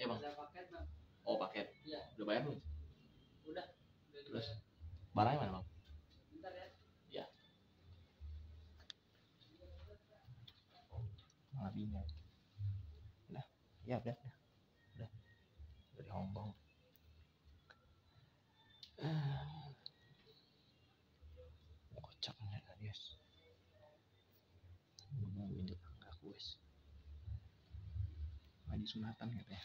Bang? Ada paket, Bang. Oh, paket. Iya. Udah bayar belum? Udah Terus dibayar. barangnya mana, Bang? Bentar ya. Iya. Malah bingung. Udah. Ya, udah. Dari Hongkong. Kocak nih, guys. Mau ini enggak kuis. Lagi sunatan katanya.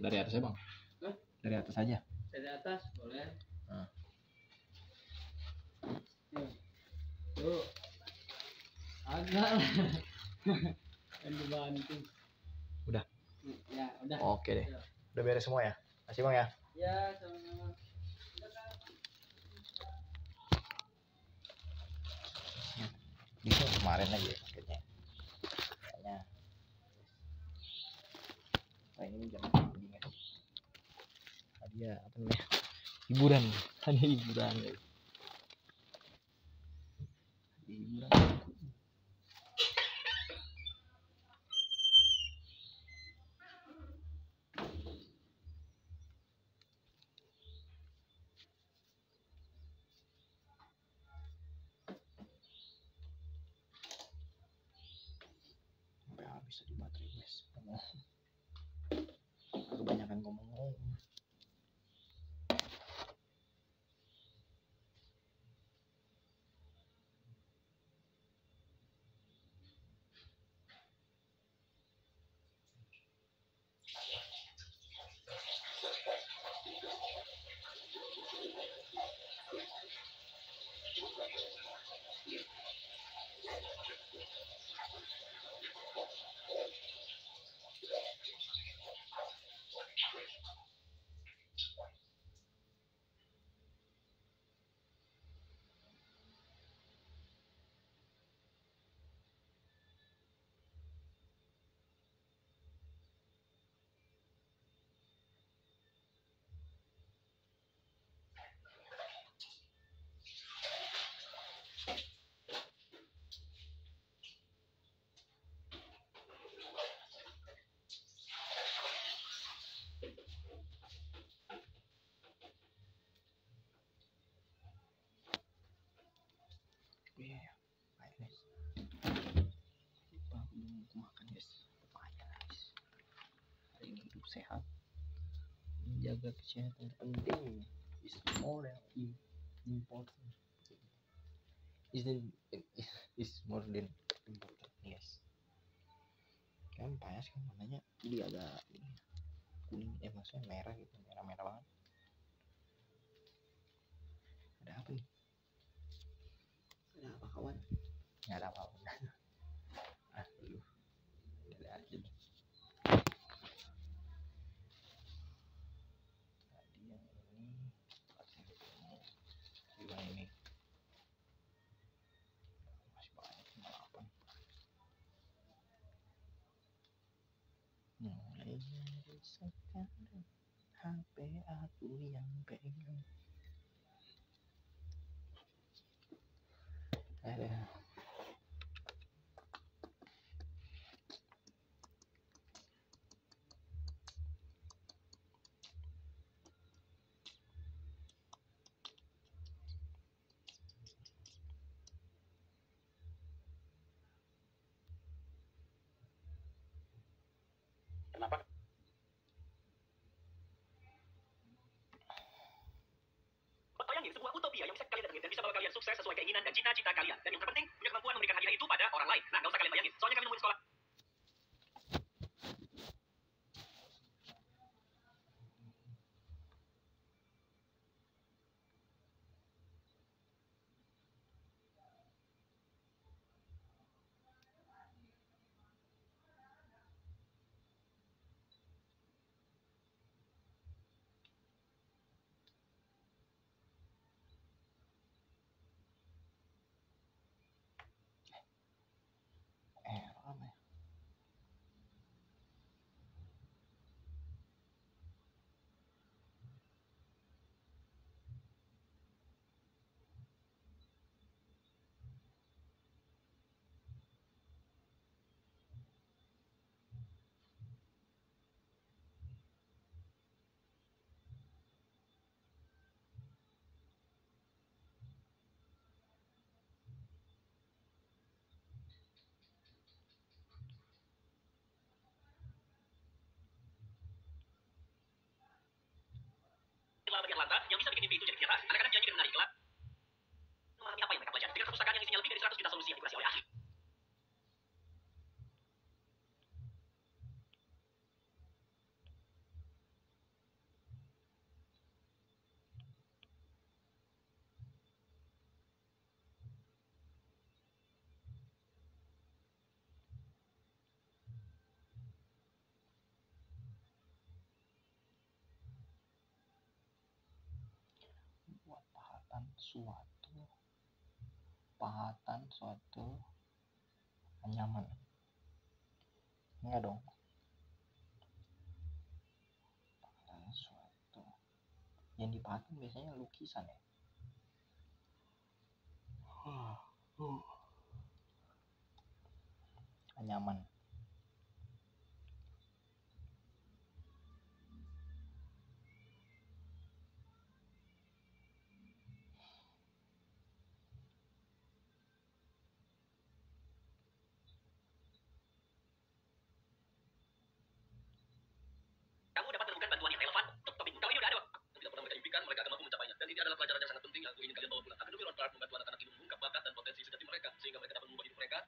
Dari atas ya, Bang? Hah? Dari atas aja. Dari atas boleh. Nah. Tuh. Agak lah. Kan dibanting. Udah. Ya, udah. Oke deh. Udah beres semua ya? Makasih, Bang ya. Ya, sama-sama. Bisa kemarin aja ya paketnya. Kayaknya. Nah, ini jangan begini. Hadiah apa namanya? Hiburan. Hadiah hiburan. Hiburan. Sampai habis tadi baterai, guys. Kebanyakan ngomong. Iya ya, baik guys. Lupa belum makan guys. Pepaya guys. Hari ini hidup sehat, menjaga kesehatan penting. Is more than important. Is more than important. Yes. Kan payas kan namanya, jadi agak kuning, maksudnya merah gitu, merah banget. Ada apa nih? Ada apa kawan? Nggak ada apa-apa. Lu ada aja. Tadi yang ini gimana ini? Masih banyak, tinggal apa nih? Mulai dari sekarang HP aku yang pegang. Ada. Kenapa? Bayangin sebuah utopia yang bisa kalian datengin dan bisa bawa kalian sukses sesuai keinginan dan cita-cita kalian. Dan yang terpenting, punya kemampuan memberikan hadiah itu pada orang lain. Nah, nggak usah kalian bayangin. Soalnya kami nemuin sekolah. Apa ya? kata-kata yang bisa bikin mimpi itu jadi kenyataan. Anak-anak nyanyi dan menari kelak. Memahami apa yang mereka pelajari dengan perpustakaan yang isinya lebih dari 100 juta solusi yang dikurasi oleh ahli. Buat pahatan suatu anyaman. Enggak dong. Pahatan suatu. Yang dipahatin biasanya lukisan ya. Anyaman. Kamu dapat menemukan bantuan yang relevan untuk topikmu. Kalau ini udah ada, tidak pernah mereka impikan, mereka akan mampu mencapainya. Dan ini adalah pelajaran yang sangat penting yang aku ingin kalian bawa pulang. Akademi Ron Clark membantu anak-anak ini mengungkap bakat dan potensi sejati mereka, sehingga mereka dapat mengubah hidup mereka.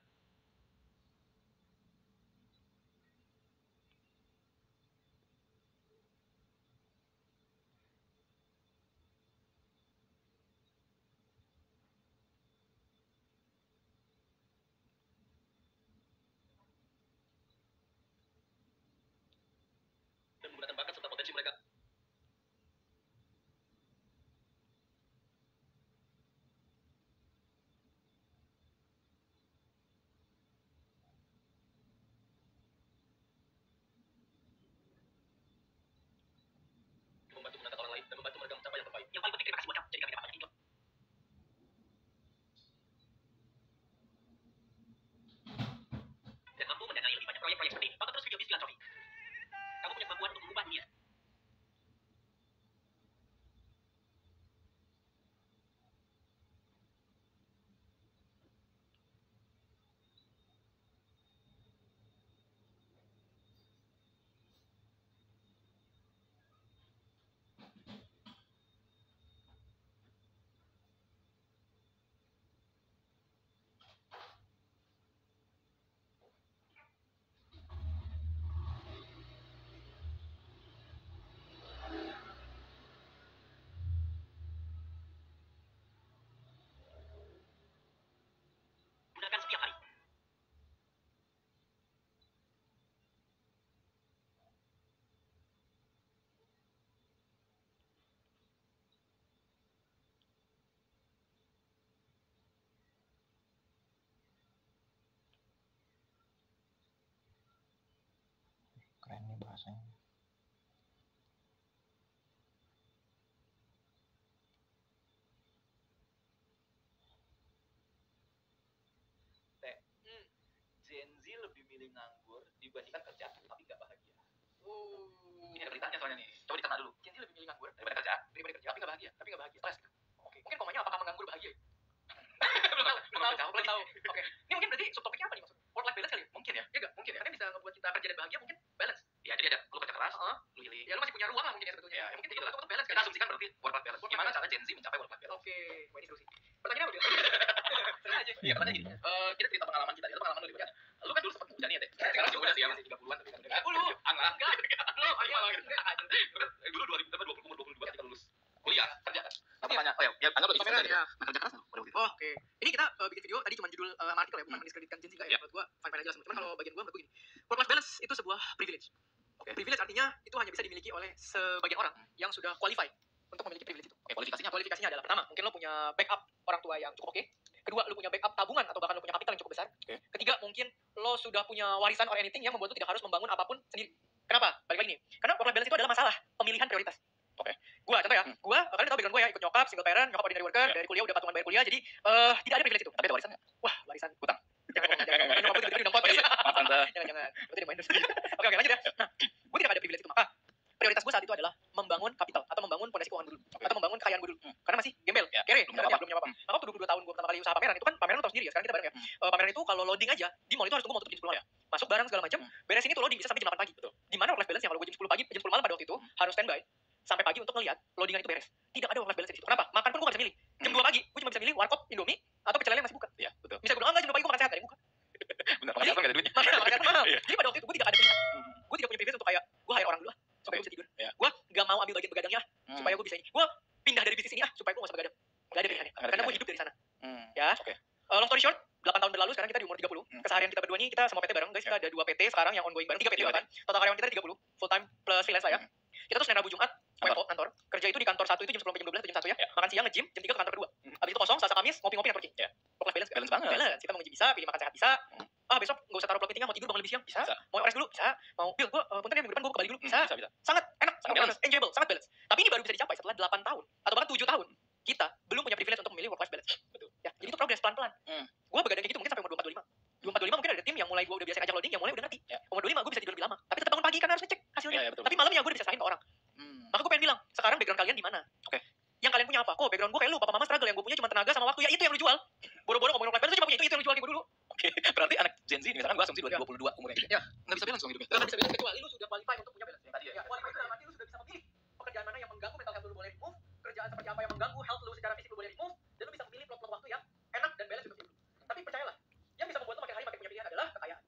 Dan menggunakan bakat serta potensi mereka. Membantu mengangkat orang lain dan membantu mereka mencapai yang terbaik. Yang paling penting, terima kasih buat kamu. Jadi kami dapat banyak income. Dan mampu mendanai lebih banyak proyek-proyek seperti ini. Tonton terus video filantropi. Kamu punya kemampuan untuk mengubah dunia. Gunakan setiap hari. Keren nih bahasanya. Gen Z lebih milih nganggur dibandingkan kerja, tapi nggak bahagia. Ini ada beritanya soalnya nih. Coba dicerna dulu. Gen Z lebih milih nganggur daripada kerja, tapi nggak bahagia. Stres. Oke. Mungkin komanya apakah menganggur bahagia? belum tahu. Oke. Ini mungkin berarti subtopiknya apa nih maksud? Work life balance kali ya? Mungkin ya. Ya nggak? Mungkin ya. Karena bisa ngebuat kita kerja dan bahagia mungkin balance. Ya jadi ada lu kerja keras, lu healing. Ya lu masih punya ruang lah mungkin ya sebetulnya. Ya mungkin itu untuk balance. Kita asumsikan berarti work life balance. Gimana cara Gen Z mencapai work life balance? Oke. Wah ini seru sih. Pertanyaannya apa dia? Tenang aja. Iya, pertanyaan gini. Kita cerita pengalaman kita. Itu pengalaman lu gimana? Lu kan dulu sempat muda nih ya, Dek. Sekarang sih muda sih ya, masih 30-an tapi kan udah 30. Enggak. Belum, dulu 2000 berapa 22 ketika lulus kuliah kerja. Apa tanya? Oh ya, anggap lebih Pameran ya. kerja keras pada waktu itu. Oh, oke. Ini kita bikin video tadi cuma judul artikel ya, bukan mendiskreditkan Gen Z enggak ya. Menurut gua fine aja langsung. Cuman kalau bagian gua menurut gua gini. Work life balance itu sebuah privilege. Oke. Privilege artinya itu hanya bisa dimiliki oleh sebagian orang yang sudah qualify untuk memiliki privilege itu. Oke, kualifikasinya apa? Kualifikasinya adalah pertama, mungkin lo punya backup orang tua yang cukup oke. Kedua, lo punya backup tabungan atau bahkan lo punya kapital yang cukup besar. Oke. Ketiga, mungkin lo sudah punya warisan or anything yang membuat lo tidak harus membangun apapun sendiri. Kenapa? Balik lagi nih. Karena work life balance itu adalah masalah pemilihan prioritas. Oke. Gua contoh ya, gua kalian tahu background gua ya, ikut nyokap, single parent, nyokap ordinary worker, dari kuliah udah patungan bayar kuliah, jadi tidak ada privilege itu. Tapi ada warisannya. Wah, warisan hutang. Jangan nyokap gue tiba-tiba di podcast. Maaf Tante. Jangan. Berarti dia main terus. Oke, lanjut ya. Nah, gue tidak ada privilege itu, maka prioritas gue saat itu adalah membangun kapital atau membangun fondasi keuangan dulu atau membangun kekayaan gue dulu. Karena masih gembel, Ya, kere, belum ibaratnya apa-apa. belum punya apa-apa. Maka waktu 22 tahun gue pertama kali usaha pameran itu kan pameran lu tahu sendiri ya, sekarang kita bareng ya. Pameran itu kalau loading aja di mall itu harus tunggu mau tutup jam 10 malam. Masuk barang segala macam, beres ini tuh loading bisa sampai jam 8 pagi. Di mana work life balance yang kalau gue jam 10 pagi, jam 10 malam pada waktu itu harus standby sampai pagi untuk ngelihat loadingan itu beres. tidak ada work life balance di situ. Kenapa? Makan pun gue gak bisa milih. Jam 2 pagi, gue cuma bisa milih warkop, Indomie, atau pecel lele yang masih buka. Iya, betul. Bisa gue bilang, enggak, jam 2 pagi gue makan sehat, gak ada yang buka. Benar, makanya apa nggak ada duitnya. Makan sehat mahal. Iya. Jadi pada waktu itu gue tidak ada pilihan. Gue tidak punya privilege untuk kayak, gue hire orang dulu supaya gue bisa tidur. Iya. Gue gak mau ambil bagian begadangnya supaya gue bisa ini. Gue pindah dari bisnis ini supaya gue gak usah begadang. Gak ada pilihannya. Nggak ada Karena gue pilihannya. hidup dari sana. Ya. Ya. Oke. Long story short, 8 tahun berlalu, sekarang kita di umur 30. Keseharian kita berdua ini, kita sama PT bareng, guys. Kita ada 2 PT sekarang yang ongoing bareng, 3 PT bahkan. Total karyawan kita ada 30, full time plus freelance lah ya. Kita tuh Senin Rabu Jumat, kantor. Kerja itu di kantor 1 itu jam 10 sampai jam 12 atau jam 1 ya. Makan siang nge-gym, jam 3 ke kantor kedua. Habis itu kosong, Selasa Kamis ngopi-ngopi networking. Ya. Work life balance Balance banget. Balance. Kita mau nge-gym bisa, pilih makan sehat bisa. Besok enggak usah taruh vlog meetingnya, mau tidur bangun lebih siang bisa. Mau OS dulu bisa. Mau Bil, gua punten ya minggu depan gua ke Bali dulu bisa. Bisa. Sangat enak, Sangat balance, enjoyable, sangat balance. Tapi ini baru bisa dicapai setelah 8 tahun atau bahkan 7 tahun. Kita belum punya privilege untuk memilih work life balance. Betul. Ya, jadi itu progres pelan-pelan. Gua begadang kayak gitu mungkin sampai umur 24 25. 24 25 mungkin ada tim yang mulai gua udah biasa ngajak loading, yang mulai udah ngerti. Ya. Umur 25 gua bisa tidur lebih lama, tapi tetap bangun pagi karena harus ngecek hasilnya. Ya, betul. Tapi malamnya gua udah bisa serahin ke orang. Maka gue pengen bilang, sekarang background kalian di mana? Oke. Yang kalian punya apa? Kok background gue kayak lu, papa mama struggle, yang gue punya cuma tenaga sama waktu. Ya itu yang lu jual. Boro-boro ngomongin work life balance cuma punya itu yang lu jual kayak gue dulu. Oke. Berarti anak Gen Z, misalkan gua asumsi 22 umurnya gitu. Ya. Nggak bisa balance dong hidupnya. Gak bisa bilang kecuali lu sudah qualify untuk punya balance. Yang tadi ya. Qualify itu dalam arti lu sudah bisa memilih pekerjaan mana yang mengganggu mental health lu boleh remove, kerjaan seperti apa yang mengganggu health lu secara fisik lu boleh remove, dan lu bisa memilih plot-plot waktu yang enak dan balance untuk hidup. Tapi percayalah, yang bisa membuat lu makin hari makin punya pilihan adalah kekayaan.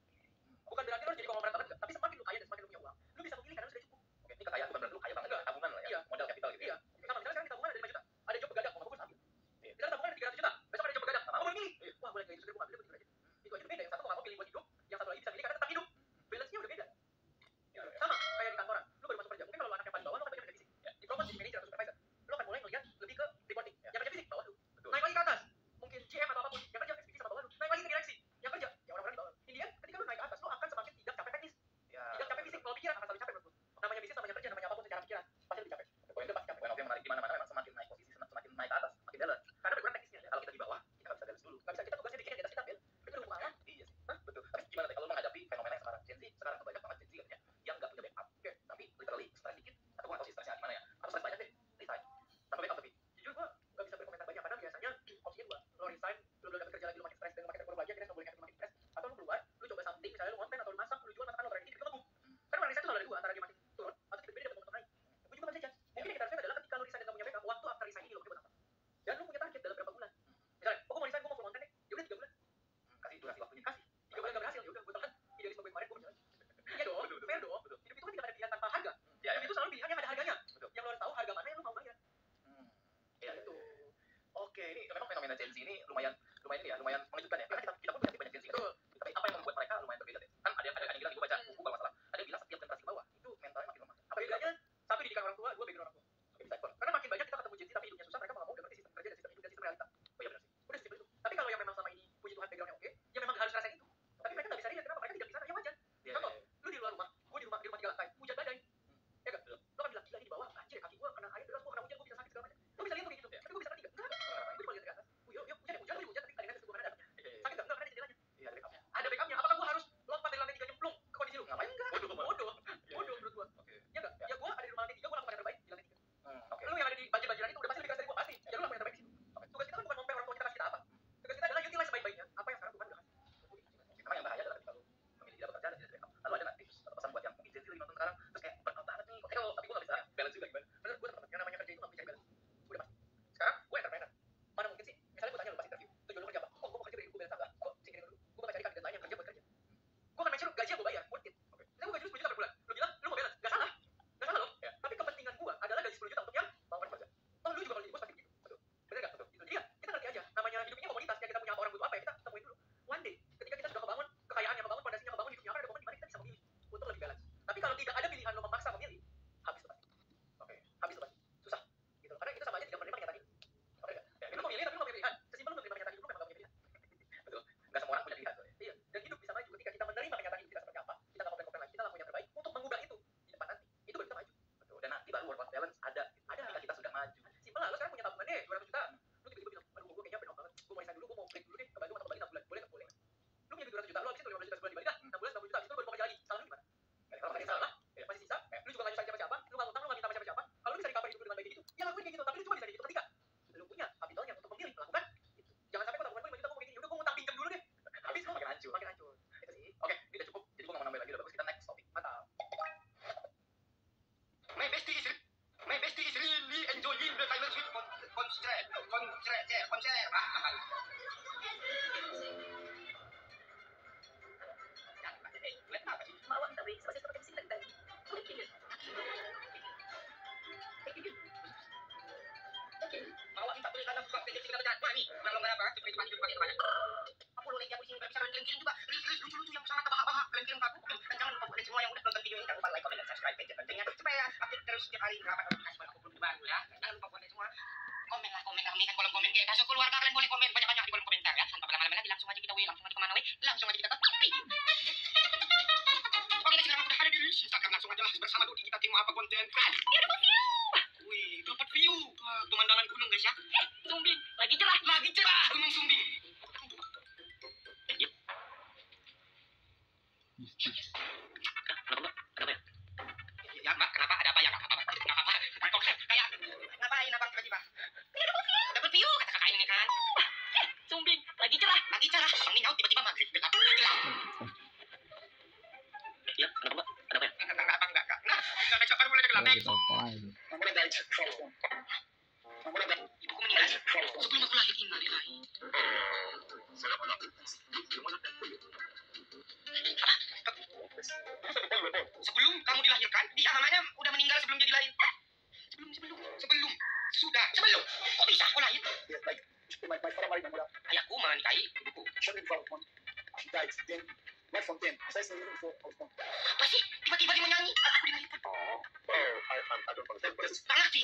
Bukan berarti lu harus jadi konglomerat banget, tapi semakin lu kaya dan semakin lu punya uang, lu bisa memilih karena lu sudah cukup. Oke, ini kekayaan bukan berarti lu kaya banget, tabungan lah ya. Iya. Modal capital gitu. Iya. Sama misalnya sekarang di tabungan ada 5 juta, ada job begadang, mau bagus ambil. Misalnya tabungan ada 300 juta, besok ada job begadang, mau milih. Wah, boleh kayak gitu, gue ambil, gue aja. Itu aja beda, yang satu nggak mau pilih buat hidup, yang satu lagi bisa milih karena tetap hidup. Balance-nya udah beda. Sama kayak di kantoran, lu baru masuk kerja, mungkin kalau lu buka PJ kita berjalan. Wah, ini lomba apa? Seperti itu pakai depannya. Aku lo lagi aku sini bisa kalian kirim juga. Lucu-lucu yang sangat terbahak-bahak kalian kirim ke aku. Dan jangan lupa buat semua yang udah nonton video ini jangan lupa like, comment, dan subscribe page pentingnya supaya update terus setiap hari berapa notifikasi baru aku upload baru ya. Dan jangan lupa buat semua komen lah, kami kan kolom komen kayak masuk keluarga kalian boleh komen banyak-banyak di kolom komentar ya. Tanpa lama-lama lagi langsung aja kita langsung aja kemana langsung aja kita ke video. Oke, sekarang aku udah ada di Instagram, langsung aja bersama Dodi kita tengok apa konten. Beautiful view. Wih, dapat view. Pemandangan gunung guys ya. Sumbing, lagi cerah gunung Sumbing. Ya mbak, kenapa ada apa ya? Nggak apa-apa. Kayak ngapain abang tiba-tiba? Dapat view kata kakak ini kan. Sumbing, lagi cerah. Abang ini nyaut tiba-tiba maghrib gelap. Ya, kenapa mbak? Ada apa ya? Enggak. Nah, nggak baru mulai gelap. Kita apa lagi? Ibuku meninggal sebelum aku lahir innalillahi. Sebelum kamu dilahirkan, dia namanya udah meninggal sebelum dia dilahir. Sebelum. Kok bisa aku lahir? Ayahku menikahi ibuku. Apa sih? Tiba-tiba dia menyanyi. Aku dilahirkan. Nggak ngerti.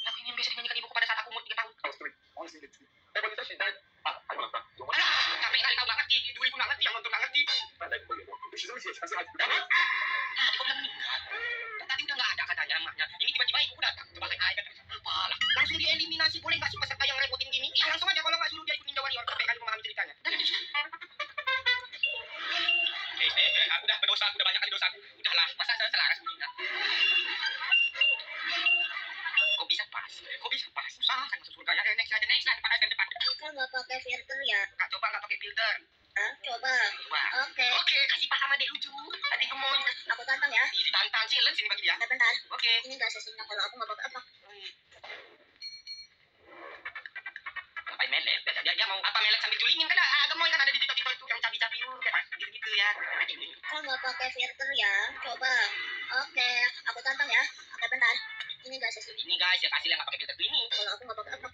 Lagu ini yang biasa dinyanyikan ibuku pada saat aku umur 3 tahun. Alah, capek kali kau nggak ngerti. Dulu ibu nggak ngerti, yang nonton nggak ngerti. Tadi kok bilang meninggal. Tadi udah nggak ada katanya emaknya. Ini tiba-tiba ibu datang. Coba saya aja. Apalah, langsung dieliminasi. Boleh nggak sih peserta yang repotin gini? Ya langsung aja, kalau nggak suruh dia ikut Ninja Warrior. Capek kali memahami ceritanya. Aku udah berdosa, aku udah banyak kali dosa. Udahlah, masa saya selaras begini. Kok bisa pas? Usaha kan masuk surga. Ya, next lah, cepat. Kau nggak pakai filter ya? Nggak coba nggak pakai filter. Hah? Coba. Oke. Oke, kasih paham adek lucu. Adik gemoy. Aku tantang ya. Ditantang challenge ini bagi dia. Bentar. Oke. Ini nggak sesinya kalau aku nggak pakai apa. Ngapain melet? Dia mau apa melet sambil julingin kan? Gemoy kan ada di TikTok itu yang cabi-cabi gitu ya. Kau nggak pakai filter ya? Coba. Oke. Aku tantang ya. Oke, bentar. Ini nggak sesinya. Ini guys, ya kasih yang nggak pakai filter ini. Kalau aku nggak pakai apa.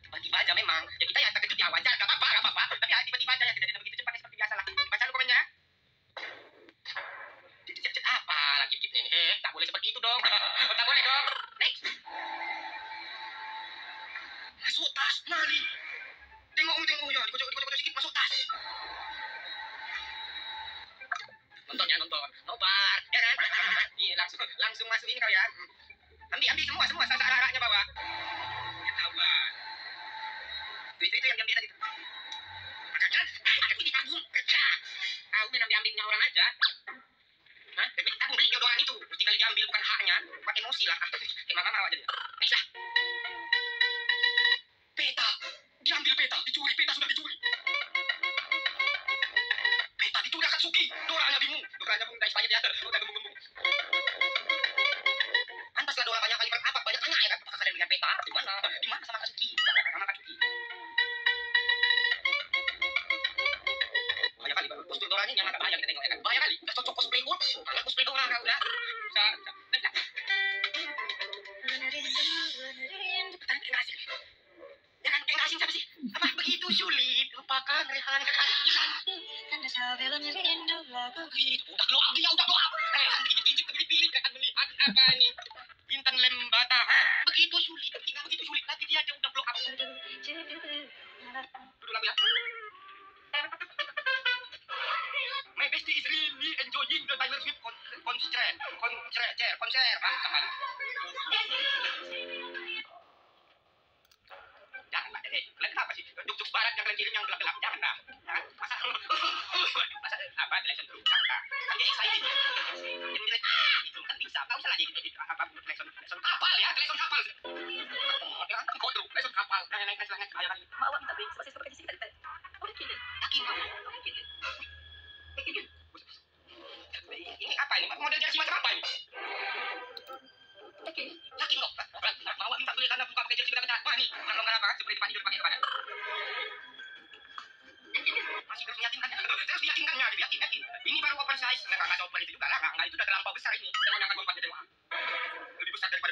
Tiba-tiba aja memang. Ya kita ya terkejut ya wajar, nggak apa-apa. Tapi ya tiba-tiba aja ya tidak begitu cepatnya seperti biasa lah. Baca dulu komennya. Apa lagi kita ini? Tak boleh seperti itu dong. Tak boleh dong. Next. Masuk tas, Mali. Tengok ya, dikocok sedikit masuk tas. Nonton. Nobar, ya kan? Nih langsung masukin kau ya. Ambil semua arah-arahnya bawa. Ketahuan. Itu yang diambil tadi. Makanya ada duit ditabung kerja. Kau main ambilnya orang aja. Hah? Duit ditabung beli jodohan itu. Mesti kali diambil bukan haknya. Pakai emosi lah. Kayak mama aja. Next lah. Peta. Diambil peta. Dicuri. Peta sudah dicuri. Peta dicuri Akatsuki. Doranya bingung. Doranya bingung. Dari supaya dia udah gembung-gembung. Pantaslah Dora banyak kali berapa. Banyak tanya ya kan. Apakah kalian lihat peta? Di mana sama Akatsuki? Sama Akatsuki. Banyak kali. Postur Dora ini yang agak bahaya kita tengok ya kan. Bahaya kali. Udah cocok cosplay pun. Anak cosplay Dora kan udah. Bisa. Jangan asing siapa sih? Apa begitu sulit? Lupakan Rehan kakak. Udah blow up. Rehan dikit-dikit pilih akan melihat apa ini. Bintang Lembata. Begitu sulit. Tidak begitu sulit lagi dia udah blow up. Duduk lagi ya. My bestie is really enjoying the Taylor Swift concert. Janganlah deh. Kalian kenapa sih? Duk barat yang kalian kirim yang gelap-gelap. Janganlah. Masa apa election dulu. Janganlah. Kan dia excited. Jadi itu kan bisa. Kau usah lagi apa election kapal ya. Election kapal. Kau tuh election kapal. Naik ayo lagi. Bawa minta beli seperti sih tadi. Yakin kamu? Ini apa ini? Model jersey macam apa ini? Yakin kok? Bawa minta beli karena buka pakai jersey kita. Wah nih, longgar apa? Seperti tempat tidur pakai apa? Masih terus meyakinkannya. Yakin. Ini baru oversize. Nggak open itu juga lah. Nggak itu udah terlampau besar ini. Saya mau nyangka 24 dewa. Lebih besar daripada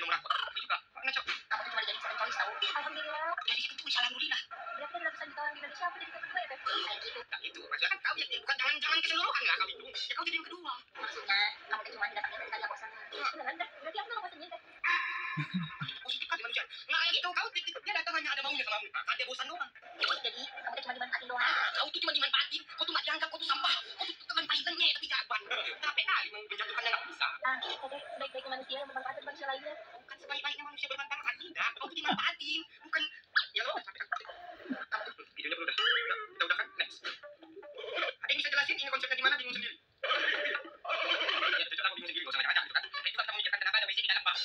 Positif kali manusia. Nggak kayak gitu, kau dia datang hanya ada maunya sama kamu. Nah, dia bosan doang. Jadi kamu tuh cuma dimanfaatin doang. Kau tuh cuma dimanfaatin, kau tuh nggak dianggap, kau tuh sampah, kau tuh telan pahinannya tapi jaban. Kenapa kali menjatuhkannya nggak bisa? Oke, sebaik-baiknya manusia yang bermanfaat untuk manusia lainnya. Bukan sebaik-baiknya manusia bermanfaat, tidak. Kau tuh dimanfaatin, bukan. Ya lo, videonya belum udah kan? Next. Ada yang bisa jelasin ini konsepnya gimana? Bingung sendiri. Ya, cocok aku bingung sendiri, gak usah ngajak gitu kan. Kayak itu kan kita memikirkan kenapa ada WC di dalam bak.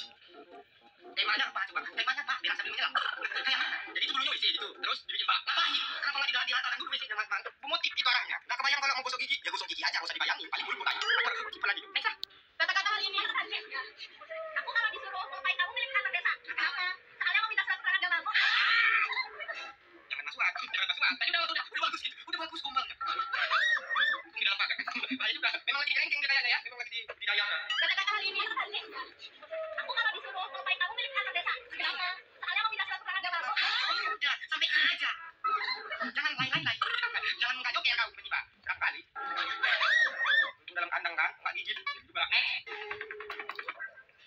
Temanya apa coba? Temanya apa? Biar sambil menyelam. Kayak mana? Jadi itu dulunya WC gitu, terus dibikin bak. Ngapain? Kenapa nggak diratakan dulu WC-nya mas? Motif itu arahnya. Nggak kebayang kalau mau gosok gigi, ya gosok gigi aja, nggak usah dibayangin. Paling buruk tanya. Apa lagi? Next lah. Kata-kata hari ini. Aku kalau disuruh ngumpain kamu milik anak desa. Kenapa? Soalnya mau minta surat keterangan agama. Jangan masukan, jangan masukan. Tadi udah bagus gitu, udah bagus gombalnya. Untung di dalam pagar. Bahaya juga. Memang lagi direngkeng dia kayaknya ya, memang lagi di daya. Kata-kata hari ini. Aku kalau disuruh ngumpain kamu milik anak desa. Kenapa? Soalnya mau minta surat keterangan agama. Udah, sampai aja. Jangan lain-lain. Jangan nggak joker kau tiba-tiba. Berapa kali? Untung dalam kandang kan, nggak gigit. Jadi juga next.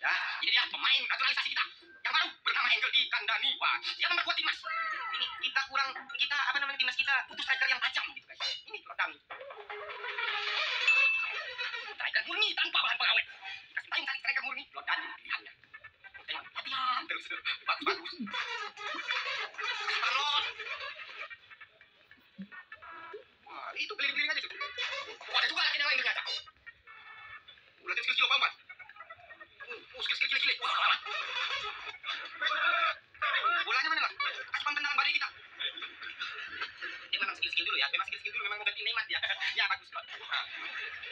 Ya, ini dia pemain naturalisasi kita. Yang baru bernama Angel di Kandani. Wah, dia memperkuat timnas. Ini kita apa namanya timnas kita butuh striker yang tajam gitu guys. Ini Lord Dami. Striker murni tanpa bahan pengawet. Dikasih tayang kali striker murni Lord Dami pilihannya. Tengok, latihan terus. Bagus. Arnold. Wah, itu keliling-keliling aja tuh. Oh, ada juga lagi yang lain ternyata. Latihan skill apa? Skill cilik. Wah. Bolanya mana lah? Kasih tendangan balik kita. Dia memang skill dulu ya. Memang mengganti Neymar dia. Ya bagus loh.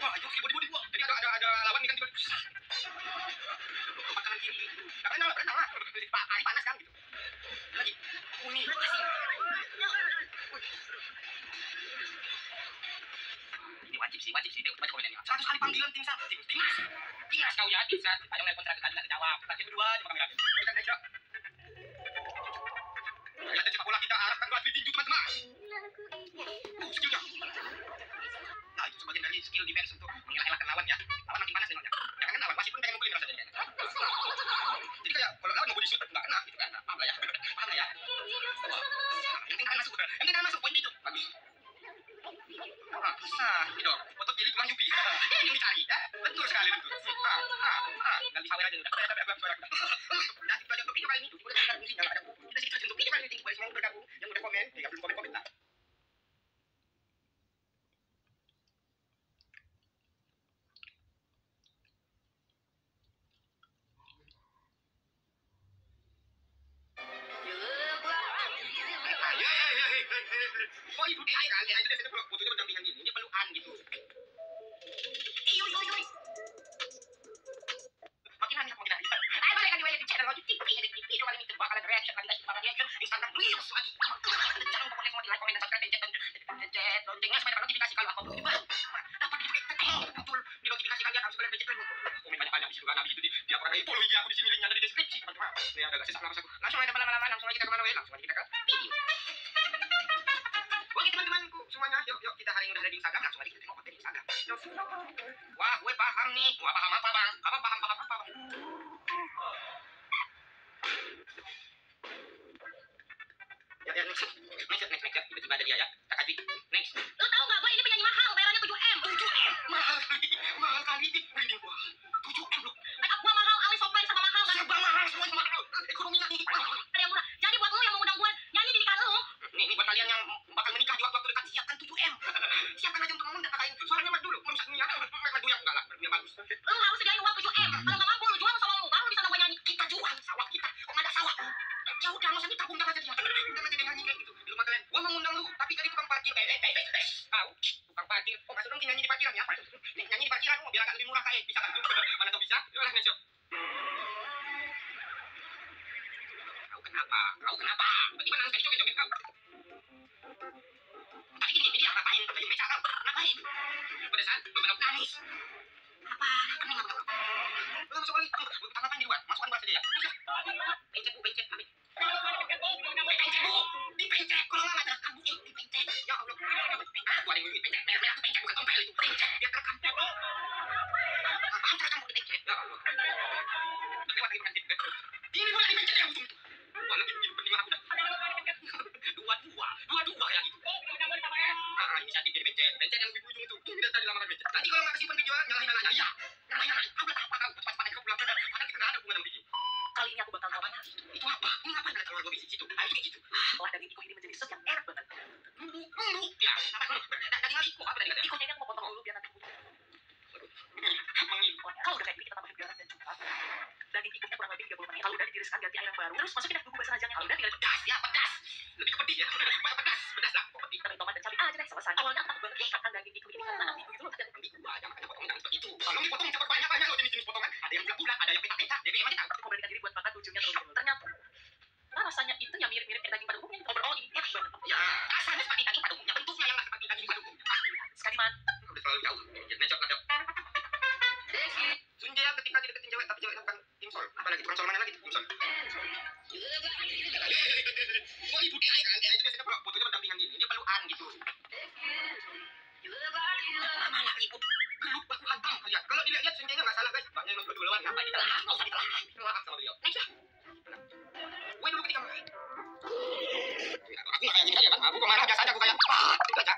Wah, itu skill body gua. Jadi ada lawan nih kan tiba-tiba. Tempat kanan kiri. Berenang lah. Pak Ari panas kan gitu. Lagi. Uni. Asing. Ini wajib sih. Dia baca komennya. 100 kali panggilan timnas kau ya, timnas. Ayo nelpon 100 kali nggak terjawab. Lagi kedua aja kamera. Kita next. Lihat sepak bola kita arahkan ke atlet tinju teman-teman. Skillnya. Nah, itu sebagian dari skill defense untuk mengelak-elakkan lawan ya. Lawan makin panas memangnya. Jangan kan lawan, masih pun pengen mukulin rasanya. Jadi kayak kalau lawan mau body shoot nggak kena gitu kan. Paham lah ya. Yang penting kan masuk poin itu. Bagus. Nah, bisa. Itu. Foto pilih tukang Yupi. Ini yang dicari ya. Betul sekali betul. Nggak bisa aja udah. Udah itu aja untuk video kali ini. Udah kita fungsinya nggak ada. Kita segitu aja untuk video kali ini. Thank you semua bergabung. Yang udah komen, belum komen lah. Oh itu AI kan, AI itu biasanya kalau fotonya berdampingan gini, dia pelukan gitu. Yoi. Makin aneh. Balik lagi di channel lagi TV, ada di video kali ini bakalan reaction lagi, Instagram Reels lagi. Jangan lupa boleh semua di like, komen, dan subscribe, pencet loncengnya supaya dapat notifikasi kalau aku upload. Dapat betul di notifikasikan dia harus kalian pencet komen banyak-banyak di situ kan. Habis itu dia akan follow IG aku di sini, linknya ada di deskripsi teman-teman. Ini agak sesak nafas aku. Langsung aja lama-lama, langsung aja kita ke video. Oke teman-temanku semuanya, yuk kita hari ini udah ada di Instagram, langsung aja kita tengok konten Instagram. Wah, gue paham nih. Wah, paham apa bang? Paham apa bang? Ya, next. Tiba-tiba ada dia ya. Kakak Dwi, next. Lu tahu nggak, Boy, ini penyanyi mahal, bayarannya 7M. 7M, mahal kali. Merinding gua. 7M loh. Make up gua mahal, alis software sama mahal kan? Serba mahal, semuanya mahal. Ekonomi lagi. Ada yang murah. Jadi buat lu yang mau undang gue nyanyi di nikahan lu. Nih buat kalian yang bakal menikah di waktu dekat, siapkan 7M. Siapkan aja untuk mengundang kakak ini. Soalnya mah dulu, mau bisa dunia. Mah dunia enggak lah, dunia bagus. Lu harus sediain uang 7M. Kalau nggak mampu lu jual sama lu, baru bisa gue nyanyi. Kita jual sawah kita. Kok nggak ada sawah? Ya udah, nggak usah minta, undang aja dia. Undang aja dia nyanyi kayak gitu. Di rumah kalian, gua mau ngundang lu, tapi jadi tukang parkir. Tahu? Tukang parkir. Oh, masuk dong nyanyi di parkiran ya. Nyanyi di parkiran, biar agak lebih murah kayak. Bisa kan? Mana tau bisa? Yuk lah, next. Kau kenapa? Bagaimana harus joget-joget kau? Tadi gini, dia ngapain? Tadi meja kau. Ngapain? Pada saat beberapa nangis. Apa? Lu masuk lagi. Tanggapan di luar. Masukkan beras aja ya. Pencet bu. Pencet bu. Dipencet. Kalau nggak terekam bu. Dipencet. Ya Allah. Gua ada yang pencet. Merah tuh pencet bukan tompel itu. Pencet. Biar terekam. Apaan terekam bu? Dipencet. Ya Allah. Lewat lagi bukan. Ini Aku udah apa kau? Cepat-cepat aja kau pulang. Padahal kita nggak ada hubungan sama dia. Kali ini aku bakal tahu banyak. Itu apa? Ini ngapain ada telur gobi di situ? Ayo kayak gitu. Setelah daging iko ini menjadi sup yang enak banget. Nunggu. Ya, daging lagi kok apa tadi kata? Ikonya ini aku mau potong dulu biar nanti aku Mengilu. kalau udah kayak gini kita tambahin garam dan cuka. Daging ikonya kurang lebih 30 menit. Kalau udah ditiriskan ganti air yang baru. Terus masukin bumbu basah rajangnya. Kalau udah tinggal Pedas ya, pedas. Lebih ke pedih ya. Pedas lah. Kok pedih? tambahin tomat dan cabai aja deh selesai. Awalnya aku takut banget makan daging iko ini karena ambigu gitu loh. Ambigu aja, makanya potong jangan seperti itu. Kalau dipotong cepat banyak loh jenis-jenis potongan. Ada yang bulat-bulat, ada yang petak-petak. Jadi emang kita Aku memberikan diri buat makan ujungnya terus dulu. Ternyata rasanya itu yang mirip-mirip kayak daging pada umumnya. Overall ini enak banget. ya rasanya seperti daging pada umumnya. Bentuknya yang nggak seperti daging pada umumnya. Sekali man. Udah terlalu jauh. Necok. Sunjaya ketika dideketin cewek tapi cewek bukan timsol. Apalagi tukang sol mana lagi timsol. Oh ibu AI kan, AI itu biasanya kalau fotonya berdampingan gini, dia pelukan gitu. Mana lagi ibu? Gelup aku hantam kalian. Kalau dilihat Sunjaya nggak salah guys. Banyak yang duluan ngapain ditelah? Nggak usah ditelah. Ditelah sama beliau. Next lah. Gue dulu ketika marah. Aku nggak kayak gini aja kan? Aku kemana biasa aja aku kayak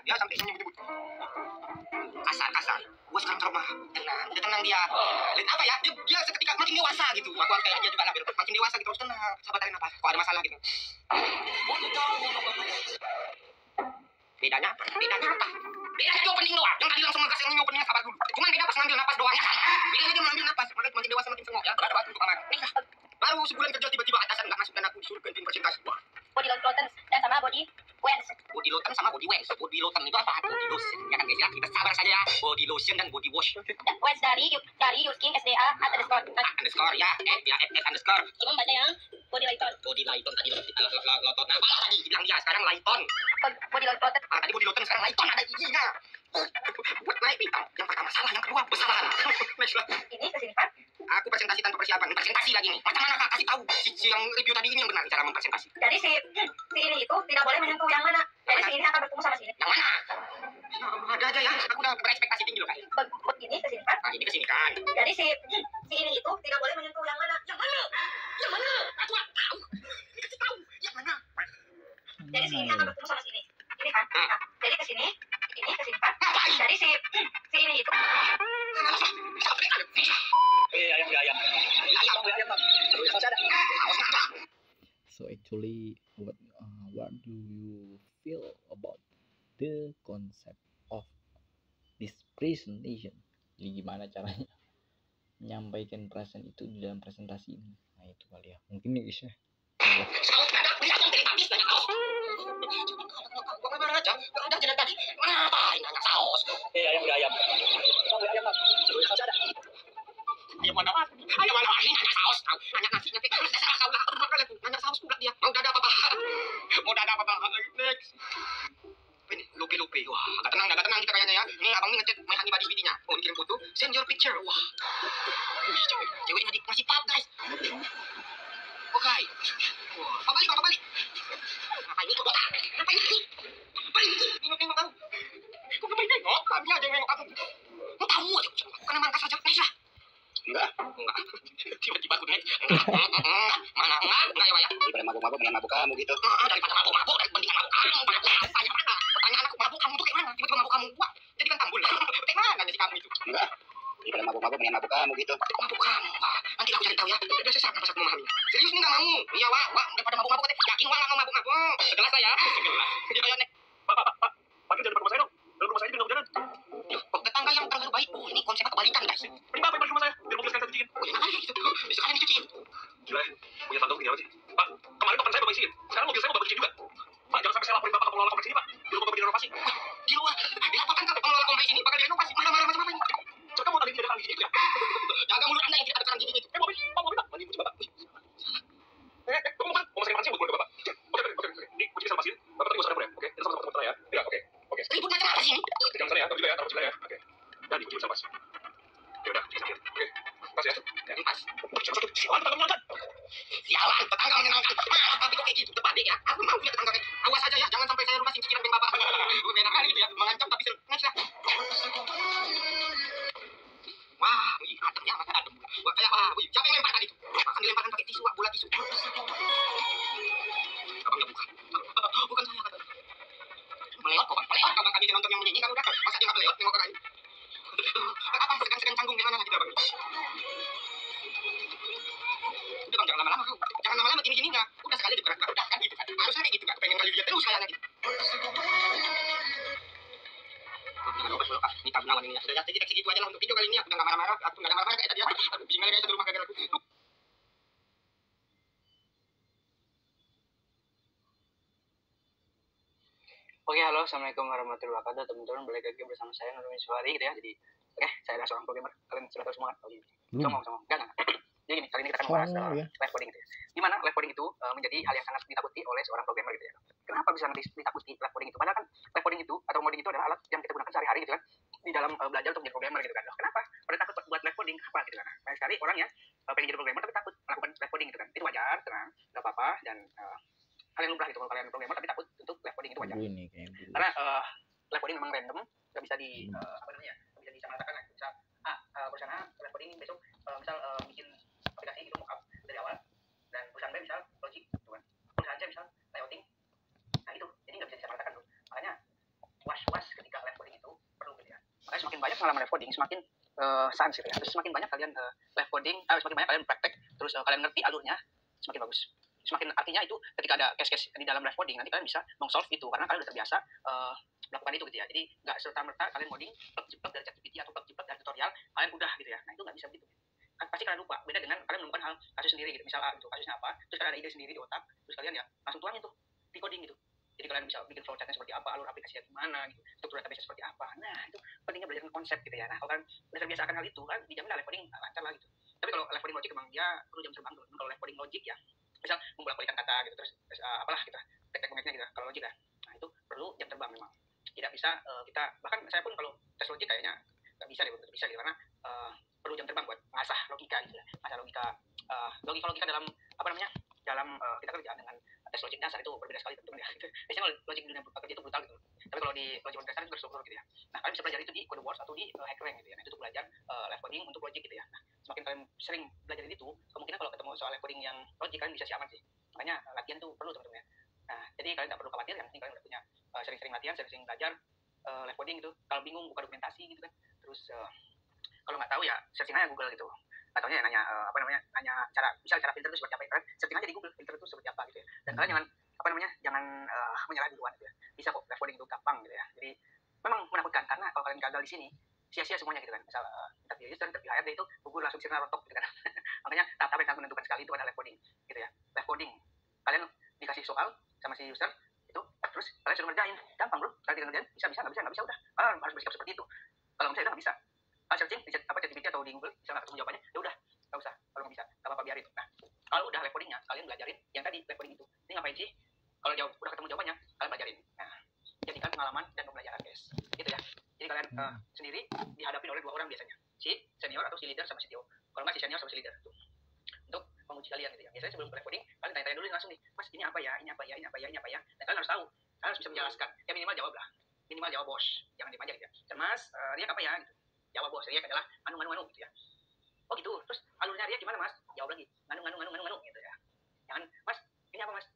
dia sampai nyebut-nyebut. Kasar. Gue sekarang trauma. Tenang dia. Dan apa ya? Dia seketika makin dewasa gitu. Aku kayak dia juga lah. Makin dewasa gitu. Terus tenang. Sabar tarik nafas. Kok ada masalah gitu. Bedanya apa? Bedanya di opening doang. Yang tadi langsung ngegas yang openingnya sabar dulu. Cuman beda pas ngambil napas doang. Bedanya dia mengambil napas. Makin dewasa makin sengok ya. Gak ada waktu untuk aman. Baru sebulan kerja tiba-tiba atasan nggak masuk dan aku disuruh gantiin presentasi. Wah. Body lotion dan sama body wens. Body lotion sama body wash. Body lotion itu apa? Body lotion. Ya kan guys ya. Kita sabar saja ya. Body lotion dan body wash. Wens dari Yuskin SDA underscore. Underscore ya. Underscore. Cuma baca yang body lotion. Body Lighton tadi loton. Nah, malah tadi bilang dia sekarang Lighton. Body lotion. Tadi body lotion sekarang Lighton ada giginya. Buat naik bintang. Yang pertama salah, yang kedua kesalahan. Next lah. Ini kesini kan? Aku presentasi tanpa persiapan. Presentasi lagi nih. Macam mana kak? Kasih tahu. Si yang review tadi ini yang benar cara mempresentasi. Jadi si ini itu tidak boleh menyentuh yang mana. Jadi si ini akan bertemu sama si ini. Yang mana? Ada aja ya. Aku udah berekspektasi tinggi loh kak. Begini kesini kan? Nah ini kesini kan. Jadi si ini itu tidak boleh menyentuh yang mana. Yang mana? Yang mana? Aku nggak tahu. Dikasih tahu. Yang mana? Jadi si ini akan bertemu sama si ini. Ini kan? Nah, jadi kesini. Ini kesini kan? Ngapain? Jadi si ini itu. So actually, what do you feel about the concept of this presentation? Jadi gimana caranya menyampaikan perasaan itu di dalam presentasi ini? Nah itu kali ya, mungkin ya guys ya. Saus nggak ada, lihat yang dari habis banyak saus. Kemana aja? Nggak ada jalan tadi. Ngapain nanya saus? Ayam udah ayam. Saus ada. Ayam mana? Ayam mana? Ini nanya saus. Nanya nasi nanti. Terserah kau lah. Aku bakal aku nanya saus pula dia. Mau dada apa? Mau dada apa? Next. Ini lope. Wah, agak tenang kita kayaknya ya. Ini abang ini ngecek my honey body video-nya. Oh, ini kirim foto. Send your picture. Wah. Ceweknya ngasih pap guys. Oke. Wah, balik. Ngapain itu botak? Ngapain itu? Nengok kamu. Kok ngapain nengok? Kami aja yang nengok kamu. Mau tahu aja. Karena mangkas saja. Next lah. Enggak. Tiba-tiba aku next. Mana enggak ya, Pak ya? Daripada mabuk-mabuk dengan mabuk kamu gitu. Daripada mabuk, mendingan mabuk kamu. Tanya mana? Pertanyaan aku, mabuk kamu tuh kayak mana? Tiba-tiba mabuk kamu. Wah, jadi kan tambul. Kayak mana sih kamu itu? Enggak. Daripada mabuk-mabuk dengan mabuk kamu gitu. Mabuk kamu, Wah. Nanti aku cari tahu ya. Udah sesak aku memahami. Serius nih nggak mau? Iya, Wak. Daripada mabuk-mabuk katanya. Yakin Wak nggak mau mabuk-mabuk? Segelas lah ya. Segelas. Jadi kayak nek. Pak. Panggil dari rumah saya dong. Dari rumah saya di jalan. Tetangga yang terlalu baik. Oh, ini konsepnya kebalikan, guys. Ini Pak, rumah saya. Biar mobil sekalian cuciin. Oh, jangan gitu. Besok kalian dicuciin. Gila ya. Punya tanggung ini apa sih? Pak, kemarin papan saya bapak isiin. Sekarang mobil saya mau bapak cuciin juga. Pak, jangan sampai saya laporin bapak ke pengelola kompleks ini, Pak. Di rumah bapak direnovasi. Di luar. Dilaporkan ke pengelola kompleks ini bakal direnovasi. Marah-marah macam apa ini? Coba kamu tadi tidak ada kali itu ya? Jaga mulut Anda yang tidak ada kerang gigi itu. Mobil, Pak. Mandi kucing bapak. Kamu mau kan? Mau masakin pancing buat keluarga bapak. Oke. Ini kucing saya lepasin. Bapak tadi gak usah dapur ya? Oke, kita sama-sama ketemu ya. Iya, oke. Ribut macam apa sih ini? Jangan sana ya, taruh juga ya, ya. Oke. Dan di kucing bisa lepas. Ya udah, cuci sakit. Oke. Pas ya. Pas. Kucing sakit. Sialan, tetangga menyenangkan. Sialan, tetangga menyenangkan. Maaf, tapi kok kayak gitu? Terbalik ya. Aku mau punya tetangga kayak awas aja ya, jangan sampai saya rumah cicilan bank bapak. Enak kali gitu ya, mengancam tapi next lah. Wah, adem ya, makan adem. Wah, kayak apa? Siapa yang lempar tadi? Akan dilemparkan pakai tisu, bola tisu. Abangnya bukan. Bukan saya kata. Meleot kok, Bang. Kami nonton yang menyanyi kan udah. Masa dia nggak meleot, nengok ke kayu. Apa segan-segan canggung gimana kita, Bang? kita Gunawan ini. Sudah jadi segitu aja lah untuk video kali ini. Aku udah nggak marah-marah, aku nggak ada marah-marah kayak tadi ya. Aduh, bising aja satu rumah gagal aku. Oke, halo, assalamualaikum warahmatullahi wabarakatuh, teman-teman. Balik lagi bersama saya Nurul Suwari gitu ya. Jadi, oke, saya adalah seorang programmer. Kalian sudah tahu semua kan? Songong. Enggak. Jadi gini, kali ini kita akan membahas live coding gitu ya. Gimana live coding itu menjadi hal yang sangat ditakuti oleh seorang programmer gitu ya. Kenapa bisa ditakuti live coding itu? Padahal kan live coding itu atau coding itu adalah alat yang kita gunakan sehari-hari gitu kan di dalam belajar untuk menjadi programmer gitu kan. Loh, kenapa? Pada takut buat live coding apa gitu kan? Banyak sekali orang yang pengen jadi programmer tapi takut melakukan live coding gitu kan. Itu wajar, tenang, nggak apa-apa dan kalian lumrah gitu kalau kalian programmer tapi takut untuk live coding itu wajar. Karena live coding memang random, nggak bisa di nggak bisa disamaratakan lah. Misal perusahaan A live coding besok misal bikin aplikasi itu mockup dari awal dan perusahaan B misal logic gitu kan. Perusahaan C misal layouting. Nah itu jadi nggak bisa disamaratakan tuh. Makanya was-was ketika live coding itu perlu gitu ya. Makanya semakin banyak pengalaman live coding semakin sans gitu ya. Terus semakin banyak kalian live coding, semakin banyak kalian praktek, terus kalian ngerti alurnya semakin bagus. Semakin artinya itu ketika ada case-case di dalam live coding nanti kalian bisa meng-solve itu karena kalian udah terbiasa melakukan itu gitu ya. Jadi nggak serta-merta kalian coding plug-jiplug dari ChatGPT atau plug-jiplug dari tutorial kalian udah gitu ya. Nah itu nggak bisa begitu. Kan pasti kalian lupa. Beda dengan kalian menemukan hal kasus sendiri gitu. Misal gitu kasusnya apa, terus kalian ada ide sendiri di otak, terus kalian ya langsung tuangin tuh di coding gitu. Jadi kalian bisa bikin flowchartnya seperti apa, alur aplikasinya gimana gitu, struktur database seperti apa. Nah itu pentingnya belajar konsep gitu ya. Nah kalau kalian udah terbiasa akan hal itu kan dijamin live coding lancar lah gitu. Tapi kalau live coding logic emang dia perlu jam terbang tuh. Kalau live coding logic ya misal membolak-balikan kata gitu terus apalah gitu teknik-tekniknya gitu kalau logik lah. Nah itu perlu jam terbang memang tidak bisa kita bahkan saya pun kalau tes logik kayaknya nggak bisa deh belum bisa gitu karena perlu jam terbang buat mengasah logika gitu ya, mengasah logika dalam apa namanya dalam kita kerja dengan tes logik dasar itu berbeda sekali teman-teman ya gitu. Biasanya kalau logik dunia kerja itu brutal gitu tapi kalau di logik dasar itu terstruktur gitu ya. Nah kalian bisa belajar itu di Code Wars atau di HackerRank gitu ya. Nah itu untuk belajar live coding untuk logik gitu ya. Nah semakin kalian sering belajar itu kemungkinan kalau ketemu soal live coding yang logik kalian bisa siaman sih. Makanya latihan itu perlu teman-teman ya. Nah jadi kalian tak perlu khawatir yang penting kalian udah punya sering-sering latihan, sering-sering belajar live coding gitu. Kalau bingung buka dokumentasi gitu kan. Terus kalau nggak tahu ya searching aja Google gitu. Nggak tahunya ya nanya nanya cara filter itu seperti apa ya. Searching aja di Google filter itu seperti apa gitu ya. Dan kalian jangan menyerah duluan gitu ya. Bisa kok live coding itu gampang gitu ya. Jadi memang menakutkan karena kalau kalian gagal di sini sia-sia semuanya gitu kan. Misal interview user, interview HRD itu gugur langsung sirna rontok gitu kan. Makanya tahap yang sangat menentukan sekali itu adalah live coding gitu ya. Live coding kalian dikasih soal sama si user itu terus kalian suruh ngerjain gampang bro. Kalian tinggal ngerjain bisa nggak bisa udah harus bersikap seperti itu. Kalau misalnya udah nggak bisa searching di ChatGPT atau di Google bisa nggak ketemu jawabannya ya udah nggak usah. Kalau nggak bisa nggak apa-apa biarin. Nah kalau udah live codingnya kalian belajarin yang tadi live coding itu ini ngapain sih kalau udah ketemu jawabannya kalian belajarin. Nah jadikan pengalaman dan pembelajaran guys gitu ya. Jadi kalian sendiri dihadapi oleh dua orang biasanya, si senior atau si leader sama CTO. Kalau nggak si senior sama si leader tuh untuk menguji kalian gitu ya. Biasanya sebelum live coding kalian tanya-tanya dulu langsung nih, mas ini apa ya. Dan kalian harus tahu, kalian harus bisa menjelaskan. Ya minimal jawab lah, minimal jawab bos, jangan diem aja gitu ya. Dan mas Riak apa ya gitu, jawab bos. Riak adalah anu gitu ya. Oh gitu, terus alurnya Riak gimana mas, jawab lagi nganu gitu ya. Jangan mas ini apa mas,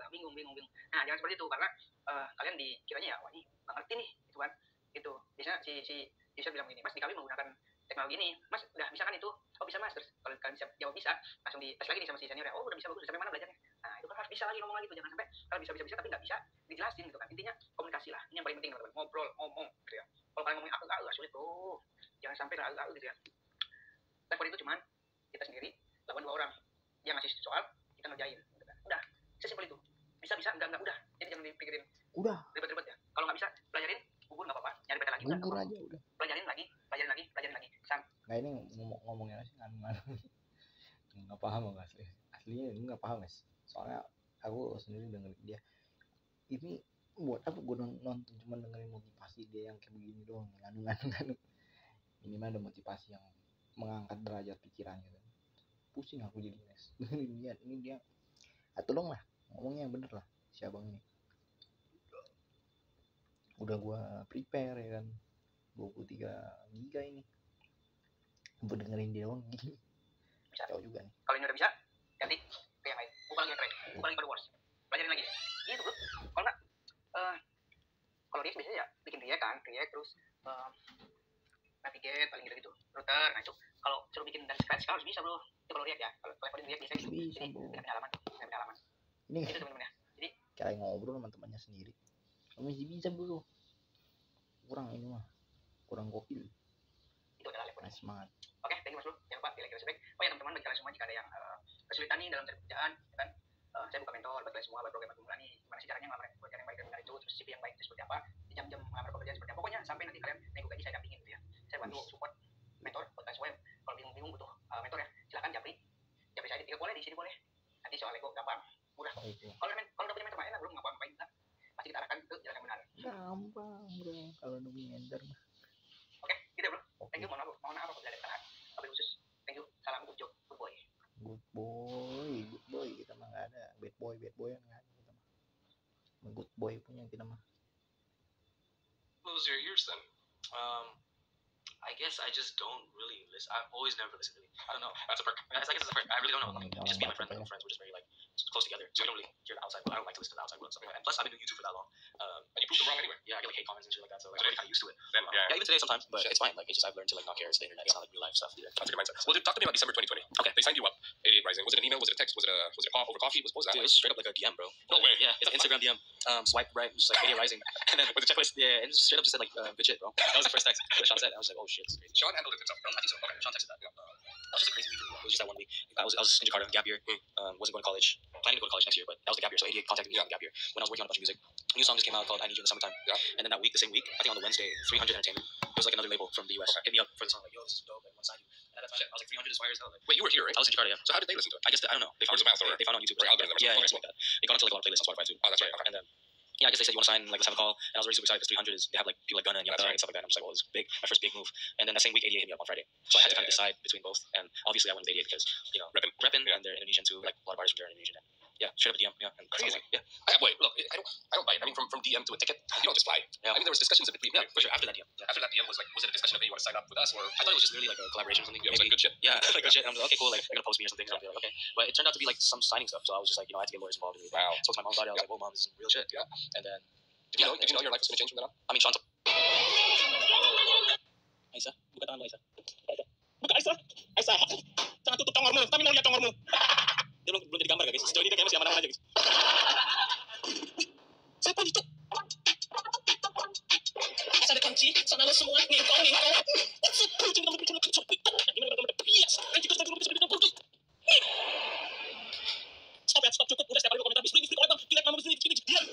bingung. Nah jangan seperti itu karena kalian dikiranya ya wah ini nggak ngerti nih gitu kan. Itu biasanya si user bilang gini, mas di kami menggunakan teknologi ini, mas udah bisa kan itu? Oh bisa mas. Terus kalau kalian bisa jawab bisa, langsung dites lagi nih sama si senior ya. Oh udah bisa bagus, sampai mana belajarnya? Nah itu kan harus bisa lagi ngomong lagi tuh, jangan sampai kalian bisa tapi nggak bisa dijelasin gitu kan. Intinya komunikasi lah, ini yang paling penting teman-teman. Ngobrol, ngomong gitu ya. Kalau kalian ngomongin aku sulit bro, jangan sampai aku gitu ya. Level itu cuman kita sendiri lawan dua orang, dia ngasih soal kita ngerjain gitu kan. Udah sesimpel itu. Bisa enggak udah. Jadi jangan dipikirin udah ribet-ribet ya. Kalau nggak bisa pelajarin, gugur nggak apa-apa, nyari beta lagi gugur aja udah. Pelajarin lagi. Nah ini ngomongnya sih nggak paham nggak aslinya nggak paham guys. Soalnya aku sendiri dengerin dia ini buat apa gue nonton cuma dengerin motivasi dia yang kayak begini doang nganu. Ini mah ada motivasi yang mengangkat derajat pikiran gitu. Pusing aku jadi guys. Lihat ini dia tolong lah ngomongnya yang bener lah si abang ini. Udah gua prepare ya kan 23 giga ini buat dengerin dia doang gini. Bisa tahu juga nih. Kalau ini udah bisa ganti ke yang lain, buka lagi yang keren, buka lagi Code Wars, pelajarin lagi gitu bro. Kalau nggak kalau dia biasanya ya bikin React terus navigate paling gitu router. Nah itu kalau suruh bikin dan scratch harus bisa bro. Itu kalau React ya, kalau levelin React biasanya bisa bro. Dengan pengalaman ini itu teman-teman ya. Jadi kayak ngobrol sama temannya sendiri masih bisa bro. kurang ini mah, kurang gokil. Itu adalah levelnya. Nice banget. Oke, thank you Mas Bro. Jangan lupa di like dan subscribe. Oh ya teman-teman, bagi kalian semua jika ada yang kesulitan nih dalam cari pekerjaan, ya kan? Saya buka mentor buat kalian semua, buat program pemula nih. Gimana sih caranya ngelamar pekerjaan yang baik dan benar itu, terus CV yang baik itu seperti apa, di jam-jam ngelamar pekerjaan seperti apa. Pokoknya sampai nanti kalian nego gaji saya dampingin gitu ya. Saya bantu support mentor buat kalian semua yang kalau bingung-bingung butuh mentor ya. Silakan japri saya di boleh, di sini boleh. Nanti soal ego gampang, murah. Kalau udah punya mentor enak, belum ngapa-ngapain kita. Pasti kita arahkan ke jalan yang benar. Gampang bro, kalau nungguin mentor mah. Oke, gitu ya bro. Thank you, mohon maaf apabila ada kesalahan. Wabil khusus. Thank you. Salam good job, good boy. Good boy kita mah nggak ada. Bad boy yang nggak ada kita mah. Good boy punya kita mah. Close your ears then. I guess I just don't really listen. I've always never listened really. I don't know. That's a perk. I guess it's a perk. I really don't know. Just me and my friends, we're just very like close together. So we don't really hear the outside world. I don't like to listen to the outside world and stuff like that. And plus, I've been doing YouTube for that long. And you prove them wrong anyway. Yeah, I get like hate comments and shit like that. So like, I'm kind of used to it. Yeah, even today sometimes. But it's fine. Like it's just I've learned to like not care. It's the internet. It's not like real life stuff. Yeah. That's a good mindset. Well, talk to me about December 2020. Okay. They signed you up. 88 Rising. Was it an email? Was it a text? Was it a call over coffee? What was that? Dude, Like? it was straight up like a DM, bro. No way. Yeah, it's an Instagram DM. Swipe right, just like Media Rising, and then with the checklist, yeah, and it just straight up just said like bitch it, bro. That was the first text that Sean said. I was like, oh shit, this is crazy. Sean handled it himself. I think so. Okay, Sean texted that. That was just a crazy week for me. It was just that one week. I was in Jakarta, gap year. Wasn't going to college. Planning to go to college next year, but that was the gap year. So 88 contacted me on the gap year when I was working on a bunch of music. A new song just came out called I Need You in the Summertime. Yeah. And then that week, the same week, I think on the Wednesday, 300 Entertainment. It was like another label from the US. Hit me up for the song, like, yo, this is dope. Like, want to sign you? And at that time, I was like, 300 is fire as hell. Like, Wait, you were here, right? I was in Jakarta, yeah. So how did they listen to it? I guess I don't know. They found Word of mouth or- they found it on YouTube. or algorithm or Yeah, something? yeah, something like that. They got into like a lot of playlists on Spotify too. Oh, that's right. Okay. And then yeah, I guess they said you want to sign, like let's have a call. And I was really super excited because 300 is they have like people like Gunna and Young That's Thug right. and stuff like that. And I'm just like, well, it's big, my first big move. And then that same week, 88 hit me up on Friday, so I had to kind of decide between both. And obviously, I went with 88 because you know repping, Yeah. and they're Indonesian too. Like a lot of artists from there are Indonesian. And, yeah, straight up DM. Yeah, and Crazy. Like, yeah, Wait, look, I don't buy it. I mean, from DM to a ticket, you don't just fly. Yeah. I mean, there was discussions a bit yeah, for sure. After that DM, yeah. After that DM was it a discussion of, hey, you want to sign up with us, or I thought it was just literally like a collaboration or something. it was like good shit? Yeah, like good shit. And I'm like, okay, cool. Like they're gonna post me or something. So I'm like, okay. But it turned out to be like some signing stuff. So I was just like, you know, I had to get lawyers involved. And everything. Wow. Spoke to my mom about it. I was like, oh mom, this is some real shit. Yeah. And then Did you know your life was going to change from then on? I mean, Sean. Aisyah, buka tangan lo Aisyah. Buka Aisyah. Aisyah. Jangan tutup congormu. Kami mau lihat congormu. Dia belum jadi gambar guys. Sejauh ini dia kayak masih aman-aman aja guys. Siapa itu? Asal ada kunci, sana lo semua ngingkong. Stop cukup udah setiap hari gua komentar bisnis orang gila mama bisnis diam.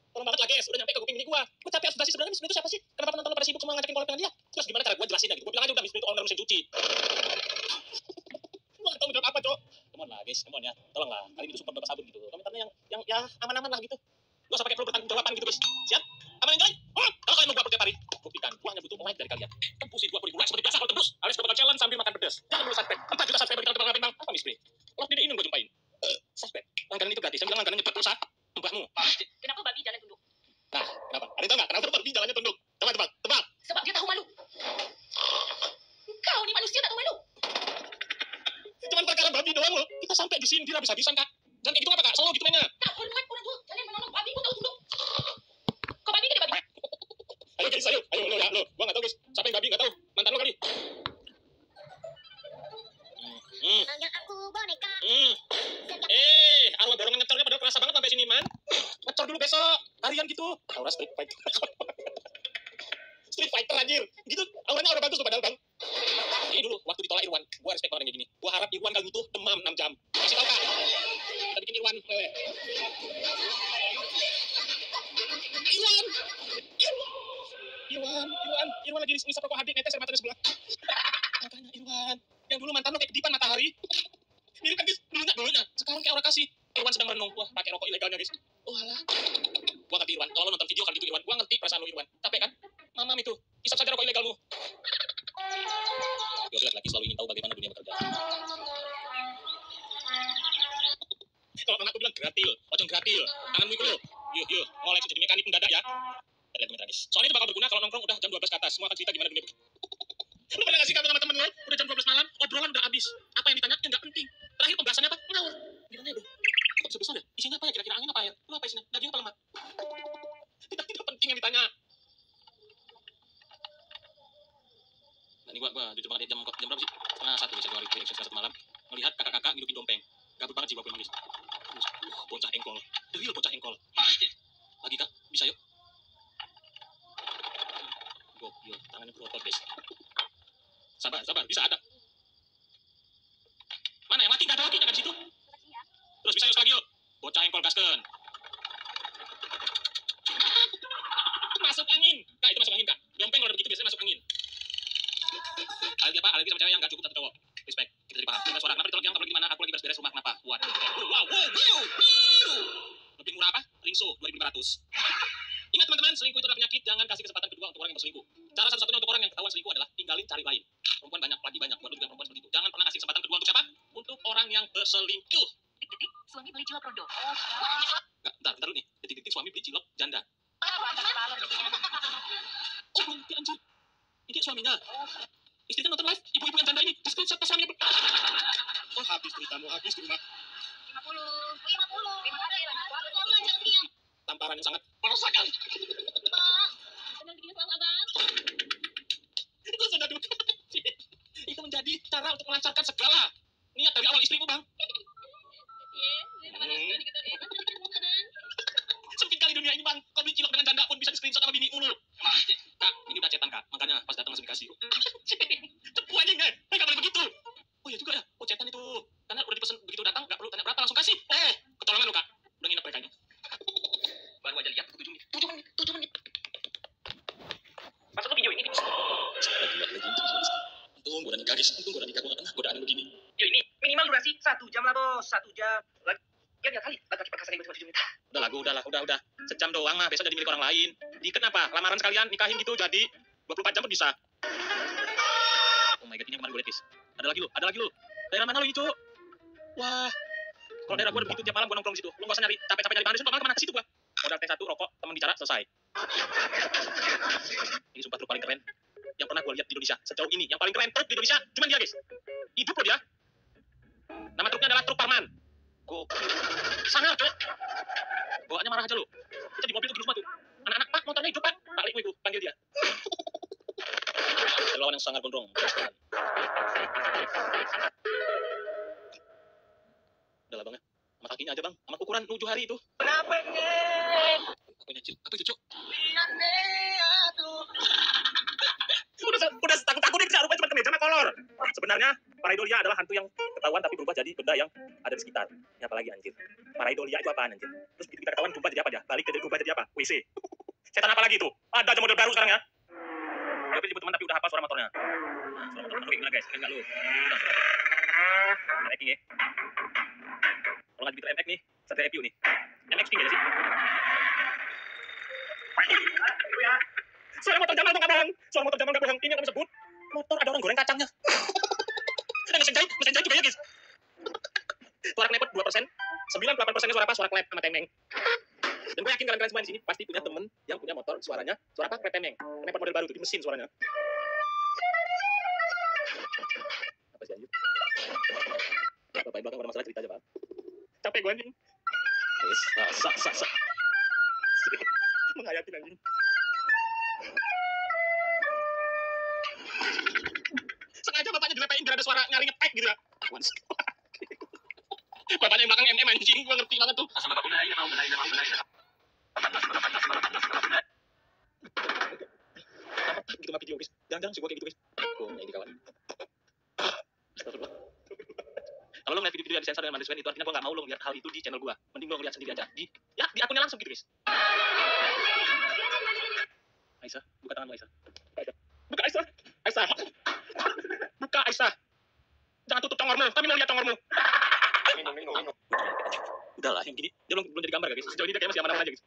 Tolong banget lah guys, udah nyampe ke kuping ini gua capek sudah sih sebenarnya bisnis itu siapa sih? Kenapa penonton lo pada sibuk semua ngajakin collab dengan dia? Terus gimana cara gua jelasin gitu? Gua bilang aja udah bisnis itu owner mesin cuci. Gua nggak tahu mau jawab apa cok. Come on lah guys, come on ya, tolong lah kali ini support Bapak Sabun gitu. Komentarnya yang ya aman-aman lah gitu. Gua usah pakai perlu bertanggung jawaban gitu guys. Siap? Aman enjoy? Kalau kalian mau gua upload tiap hari, buktikan gua hanya butuh like dari kalian. Tempusi 20.000 like seperti biasa kalau tembus. Alias gua bakal challenge sambil makan pedas. Jangan dulu subscribe. 4 juta subscriber kita bakal bintang. Apa misbri? Lord Dede Inun gua jumpain. Subscribe. Langganan itu gratis. Saya bilang langganannya pulsa. Mbakmu. Kenapa babi jalan tunduk? Nah, kenapa? Ada yang tahu nggak? Kenapa babi jalannya tunduk? Tebak. Sebab dia tahu malu. Kau ni manusia tak tahu malu. Cuman perkara babi doang loh. Kita sampai di sini habis-habisan kak. Jangan kayak gitu apa kak? Selalu gitu mainnya. Tak hormat orang tua. Kalian menolong babi pun tahu tunduk. Kau babi ke dia babi? Ayo guys, ayo lo ya lo. Gua nggak tahu guys. Siapa yang babi nggak tahu. Mantan lo kali. Panggil aku boneka. Arwah dorongan ngecornya pada kerasa banget sampai sini man. Ngecor dulu besok. Harian gitu. Aura Street Fighter. Street Fighter anjir. Gitu. Auranya aura bagus tuh padahal bang. Ini dulu waktu ditolak Irwan. Gua respect banget kayak gini. Gua harap Irwan kali itu demam 6 jam. Kasih tau kak. Kita bikin Irwan wewe. Irwan lagi ngisap rokok hadik netes air matanya sebelah. Makanya Irwan, yang dulu mantan lo kayak kedipan matahari. Mirip kan guys, dulunya. Sekarang kayak orang kasih. Irwan sedang merenung, wah pakai rokok ilegalnya guys. Oh alah. Gua ngerti Irwan, kalau lo nonton video kali itu Irwan, gua ngerti perasaan lo Irwan. Capek kan? Mamam itu, isap saja rokok ilegalmu. Gua laki-laki selalu ingin tahu bagaimana dunia bekerja. Kalau anakku bilang gratil, pocong gratil. Tanganmu itu lo. Yuk, mulai jadi mekanik mendadak ya. Lihat komentar guys. Soalnya itu bakal berguna kalau nongkrong udah jam 12 ke atas. Semua akan cerita gimana dunia bekerja. Lu pernah ngasih kabar sama temen lo? Udah jam 12 malam, obrolan udah habis. Apa yang ditanya? Yang nggak penting. Terakhir pembahasannya apa? Ngawur. Gimana dong? Kok besar-besar ya? Isinya apa ya? Kira-kira angin apa ya? Lu apa isinya? Daging apa lemak? Tidak penting yang ditanya. Nah, ini gua jujur banget ya, jam berapa sih? Setengah 1 nih, Januari reaction setengah 1 malam. Melihat kakak-kakak ngidupin dompeng. Gabut banget jiwa gue manggis. Bocah engkol. The real bocah engkol. Lagi kak, bisa yuk? Gokil, tangannya berotot guys. Sabar, bisa ada. Mana yang mati? Gak ada lagi, kan di situ. Terus bisa yuk lagi yuk. Bocah engkol gaskeun. Masuk angin. Kak, itu masuk angin, Kak. Dompeng kalau begitu biasanya masuk angin. Alergi apa? Alergi sama cewek yang gak cukup satu cowok. Respect. Kita jadi paham. Dengar suara kenapa ditolak yang kabel gimana? Aku lagi beres-beres rumah kenapa? Waduh. Wow. Lebih murah apa? Ringso 2.500. Ingat teman-teman, selingkuh itu adalah penyakit. Jangan kasih kesempatan kedua untuk orang yang berselingkuh. Cara satu-satunya untuk orang yang ketahuan selingkuh adalah tinggalin, cari lain. Perempuan banyak, lagi banyak. Buat lu juga perempuan seperti itu. Jangan pernah kasih kesempatan kedua untuk siapa? Untuk orang yang berselingkuh. Detik-detik, suami beli cilok rondo. Bentar dulu nih. Detik-detik suami beli cilok janda. Oh, berhenti anjir. Ini suaminya. Istri kan nonton live. Ibu-ibu yang janda ini. Di screenshot pas suaminya. Oh, habis ceritamu. Habis di rumah. 50. Terima kasih. Tamparan yang sangat meresahkan. Benar begini selalu abang. Itu sudah duka. Itu menjadi cara untuk melancarkan segala niat dari awal istrimu, Bang. Sempit kali dunia ini, Bang. Kau beli cilok dengan janda pun bisa di screenshot sama bini mulu. Kak, ini udah cetan, Kak. Makanya pas datang langsung dikasih. Cepu aja nggak? Nggak boleh begitu. Oh iya juga ya. Oh, cetan itu. Karena udah dipesan begitu datang, nggak perlu tanya berapa, langsung kasih. Ketolongan lu, Kak. Udah nginep mereka ini. Baru aja lihat 7 menit. Maksud lu video ini? Lagi. Untung gue udah nikah, guys. Untung gue udah nikah. Gue gak kena godaan begini. Video ini minimal durasi 1 jam lah, Bos. 1 jam. Lagi ya kali. Lagi perkasaan yang cuma 7 menit. Udah. Sejam doang mah, besok jadi milik orang lain. Di kenapa? Lamaran sekalian, nikahin gitu, jadi 24 jam pun bisa. Oh my god, ini yang kemarin gue liat, guys. Ada lagi lu. Daerah mana lu ini, Cuk? Wah. Kalau daerah gue begitu tiap malam gue nongkrong di situ. Lu gak usah capek-capek nyari bahan di situ, kemana ke situ gua. Modal teh 1, rokok, temen bicara, selesai. Ini sumpah truk paling keren yang pernah gue lihat di Indonesia. Sejauh ini, yang paling keren truk di Indonesia, cuman dia, guys. Hidup loh dia. Nama truknya adalah truk Parman. Gokil. Sangar, Cuk. Bawaannya marah aja lu. Kita di mobil tuh semua tuh. Anak-anak, Pak, motornya hidup, Pak. Balik itu, panggil dia. Lawan yang sangat gondrong. Udah lah, Bang ya. Sama kakinya aja, Bang. Sama ukuran 7 hari itu. Kenapa ini? Apa itu, Cuk? Udah takut nih, rupanya cuma kemeja sama kolor. Sebenarnya pareidolia adalah hantu yang ketahuan tapi berubah jadi benda yang ada di sekitar. Ini apa lagi, anjir? Pareidolia itu apaan, anjir? Terus begitu kita ketahuan berubah jadi apa dia? Balik ke jadi berubah jadi apa? WC. Setan apa lagi itu? Ada aja model baru sekarang ya. Dia jemput teman tapi udah hafal suara motornya. Nah, suara motor lu gimana, guys? Keren nggak lu? MX nih ya. Kalau nggak dibikin MX nih, Satria review nih. MX tinggi aja sih. Suara motor Jamal dong, abang. Suara motor Jamal nggak bohong. Ini yang kami sebut motor ada orang goreng kacangnya. Mesin jahit juga ya, guys. Suara knepot 2%. 98%-nya suara apa? Suara klep sama temeng. Dan gue yakin kalian semua di sini pasti punya temen yang punya motor suaranya suara apa? Klep temeng. Knepot model baru tuh di mesin suaranya. Apa sih, anjir? Bapak belakang ada masalah cerita aja, Pak. Capek gue, anjing. Yes, sak. Menghayatin, anjing. Sengaja bapaknya dilepein biar ada suara nyari ngepek gitu ya. Bapaknya yang belakang MM, anjing. Gue ngerti banget tuh. Gitu mah video, guys. Jangan sih gue kayak gitu, guys. Oh, ini kawan. Kalau lo ngeliat video-video yang disensor dengan management itu artinya gue gak mau lo ngeliat hal itu di channel gue. Mending lo ngeliat sendiri aja. Di akunnya langsung gitu, guys. Aisyah, buka tanganmu, Aisyah. Buka, Aisyah. Buka, Aisyah. Jangan tutup congormu. Kami mau lihat congormu. Minum. Udahlah, yang gini. Dia belum jadi gambar, guys. Sejauh ini dia kayak masih aman-aman aja, guys.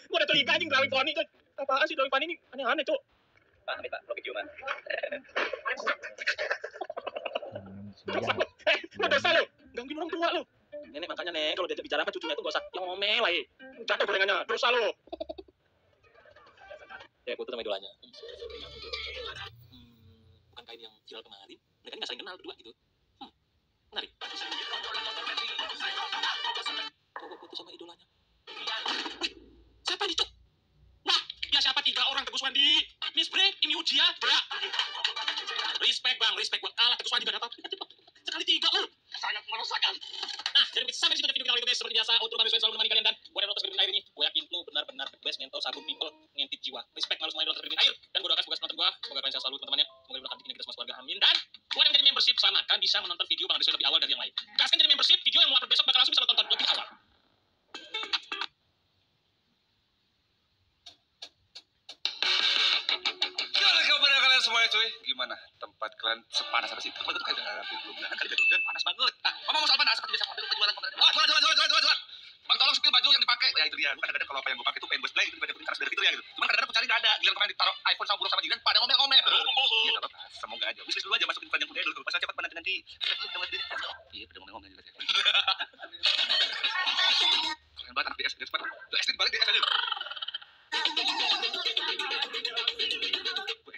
Gue udah curiga, anjing, drawing Fani, coy. Apaan sih drawing Fani ini? Aneh-aneh, Cok. Pak, lo video, Man. Lo dosa lo. Gangguin orang tua lo. Nenek makanya, Nek, kalau diajak bicara sama cucunya itu gak usah ngomel aja. Jatuh gorengannya. Dosa lo. Ya, foto sama idolanya. Bukan kain yang viral kemarin. Mereka nggak saling kenal berdua gitu. Menarik. Coba foto sama idolanya. Siapa nih, Cuk? Wah, ya siapa 3 orang Teguh Suwandi? Miss Break, ini Ujia, berak. Respect, Bang. Gua kalah Teguh Suwandi gak dapat. Sekali 3 lo. Sangat meresahkan. Nah, jadi sampai di situ video kita kali itu, guys. Seperti biasa, untuk kami selalu menemani kalian dan buat yang nonton sebelum akhir ini, gue yakin lo benar-benar the best mentor sabun people ngintip jiwa. Respect malu semuanya dalam air. Dan gue doakan semoga penonton gue, semoga kalian sehat selalu teman-temannya, semoga diberkati kita semua keluarga, amin. Dan buat yang jadi membership sama, kalian bisa menonton video Bang Deswin lebih awal dari yang lain. Kasih jadi membership, video yang mau upload besok bakal langsung bisa tonton lebih awal. Semuanya cuy, gimana tempat kalian sepanas apa sih? Tempat itu kayak belum kan kali hujan panas banget. Nah, ngomong soal panas, seperti biasa mobil penjualan. Jualan. Bang tolong spill baju yang dipakai. Ya itu dia, kadang-kadang kalau apa yang gue pakai itu pengen gue display gitu, banyak keras dari gitu ya gitu. Cuman kadang-kadang gue cari enggak ada. Giliran kemarin ditaruh iPhone sama buruk sama jiran pada ngomel-ngomel. Iya, enggak apa-apa. Semoga aja. Bisnis dulu aja masukin bukan yang punya dulu. Pas cepat nanti. Iya, pada ngomel-ngomel juga ya. Keren banget anak DS cepat. SD balik DS aja.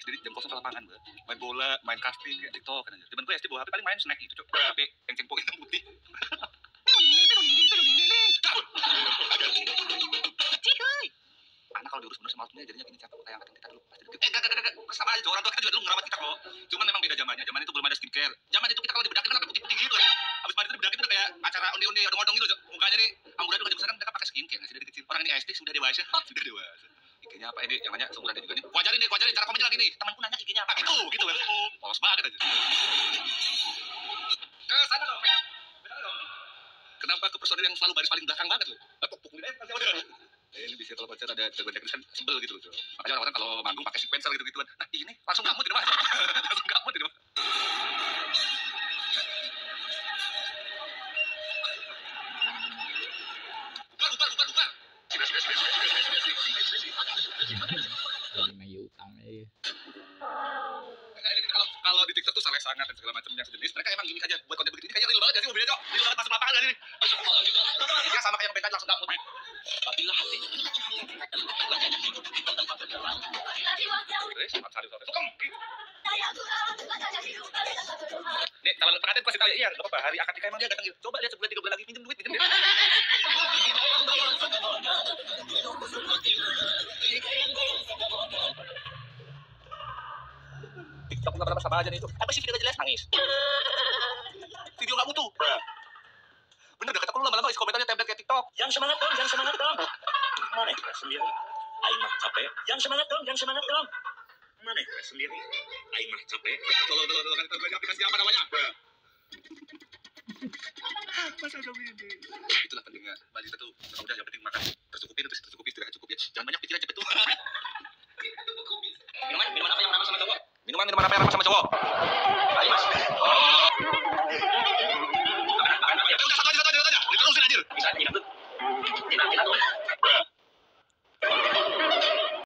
Jadi jam kosong ke lapangan gue main bola, main casting, kayak TikTok kan aja. Cuman gue SD bawa HP paling main snack gitu, coba HP yang cengpo hitam putih. Anak kalau diurus bener sama waktunya jadinya gini cakep kayak angkatan kita dulu pasti deket. Gak sama aja orang tua kita juga dulu ngerawat kita kok. Cuman memang beda zamannya. Zaman itu belum ada skincare. Zaman itu kita kalau dibedakin kan sampai putih-putih gitu ya. Habis mandi itu dibedakin udah kayak acara onde-onde odong-odong gitu. Mukanya nih amburadul aja besar kan mereka pakai skincare nggak sih dari kecil. Orang ini SD sudah dewasa. Sudah dewasa. IG-nya apa ini? Yang nanya seumuran juga nih. Wajarin cara komennya lagi nih. Temanku nanya IG-nya apa? Gitu kan. Polos banget aja. Ke sana dong. Kenapa ke personil yang selalu baris paling belakang banget loh? Pukul ini kan siapa dia? Ini bisa kalau konser ada jagoan kan sebel gitu loh. Makanya orang-orang kalau manggung pakai sequencer gitu-gituan. Nah, ini langsung kamu tidak mas. Langsung kamu tidak mas. Bukan. Nagih utang aja. Kalau di TikTok tuh salah sangat dan segala macam yang sejenis. Mereka emang gimmick aja buat konten begini kayaknya real banget ya sih mobilnya cok. Real banget masuk lapangan gak ini. Ya sama kayak yang bengkel langsung gak mut. Babilah hati. Nih, kalau pengantin kasih tahu ya, iya, enggak apa-apa. Hari akad nikah emang dia datang gitu. Coba lihat sebulan 3 bulan lagi minjem duit. TikTok enggak pernah sama aja nih itu. Apa sih video jelas nangis? Video enggak mutu. Bener dah kata lu lama-lama isi komentarnya template kayak TikTok. Yang semangat dong. Mana ya sendiri? Aing mah capek. Yang semangat dong. Mana ya sendiri? Aing mah capek. Tolong kan itu aplikasi apa namanya? Masa dong ini. Itulah pentingnya balita tuh. Udah yang penting makan tercukupi istirahat cukup ya. Jangan banyak pikiran cepet tuh. Minuman apa yang ramah sama cowok? Minuman apa yang ramah sama cowok? Ayo mas. Oh. Udah satu aja. Diterusin anjir. Bisa tidak tuh? Tidak tuh.